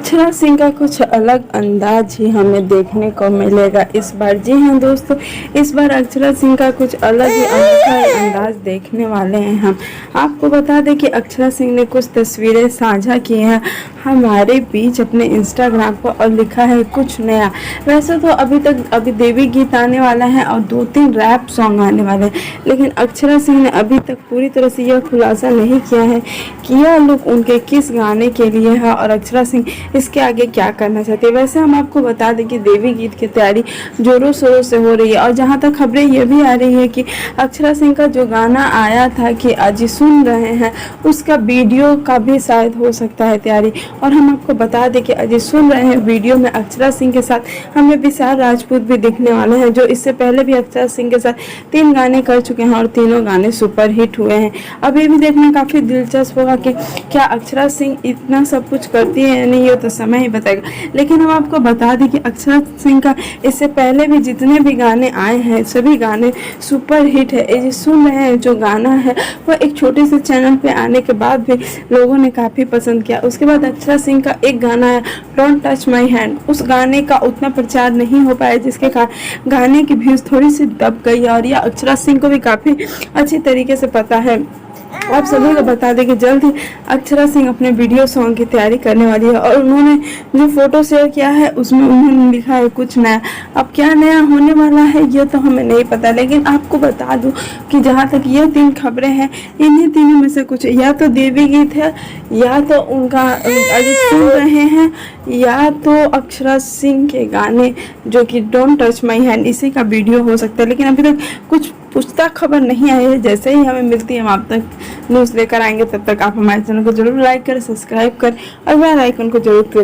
अक्षरा सिंह का कुछ अलग अंदाज ही हमें देखने को मिलेगा इस बार। जी हाँ दोस्तों, इस बार अक्षरा सिंह का कुछ अलग ही अनोखा अंदाज देखने वाले हैं हम। आपको बता दें कि अक्षरा सिंह ने कुछ तस्वीरें साझा की हैं हमारे बीच अपने इंस्टाग्राम पर और लिखा है कुछ नया। वैसे तो अभी देवी गीत आने वाला है और 2-3 रैप सॉन्ग आने वाले हैं, लेकिन अक्षरा सिंह ने अभी तक पूरी तरह से यह खुलासा नहीं किया है कि यह लुक उनके किस गाने के लिए है और अक्षरा सिंह इसके आगे क्या करना चाहते हैं। वैसे हम आपको बता दें कि देवी गीत की तैयारी जोरों शोरों से हो रही है और जहां तक खबरें ये भी आ रही है कि अक्षरा सिंह का जो गाना आया था कि आज सुन रहे हैं, उसका वीडियो का भी शायद हो सकता है तैयारी। और हम आपको बता दें कि आज सुन रहे हैं वीडियो में अक्षरा सिंह के साथ हमें विशाल राजपूत भी दिखने वाले हैं, जो इससे पहले भी अक्षरा सिंह के साथ 3 गाने कर चुके हैं और तीनों गाने सुपर हिट हुए हैं। अब ये भी देखना काफ़ी दिलचस्प होगा कि क्या अक्षरा सिंह इतना सब कुछ करती है या नहीं, ये तो समय ही बताएगा। लेकिन हम आपको बता दें कि अक्षरा सिंह का इससे पहले भी जितने भी गाने आए हैं सभी गाने सुपर हिट है। ये सुन रहे हैं जो गाना है वो एक छोटे से चैनल पे आने के बाद भी लोगों ने काफ़ी पसंद किया। उसके बाद अक्षरा सिंह का एक गाना है डोंट टच माई हैंड, उस गाने का उतना प्रचार नहीं हो पाया जिसके कारण गाने की व्यूज़ थोड़ी सी दब गई और यह अक्षरा सिंह को भी काफ़ी अच्छी तरीके से पता है। आप सभी को बता दें कि जल्द ही अक्षरा सिंह अपने वीडियो सॉन्ग की तैयारी करने वाली है और उन्होंने जो फोटो शेयर किया है उसमें उन्होंने लिखा है कुछ नया। अब क्या नया होने वाला है ये तो हमें नहीं पता, लेकिन आपको बता दूं कि जहां तक ये 3 खबरें हैं, इन्हीं तीनों में से कुछ या तो देवी गीत है, या तो उनका आज सुन रहे हैं, या तो अक्षरा सिंह के गाने जो कि डोंट टच माई हैंड इसी का वीडियो हो सकता है। लेकिन अभी तक कुछ पुख्ता खबर नहीं आई है। जैसे ही हमें मिलती है हम आप तक न्यूज़ लेकर आएंगे। तब तक आप हमारे चैनल को जरूर लाइक करें, सब्सक्राइब करें और बेल आइकन को जरूर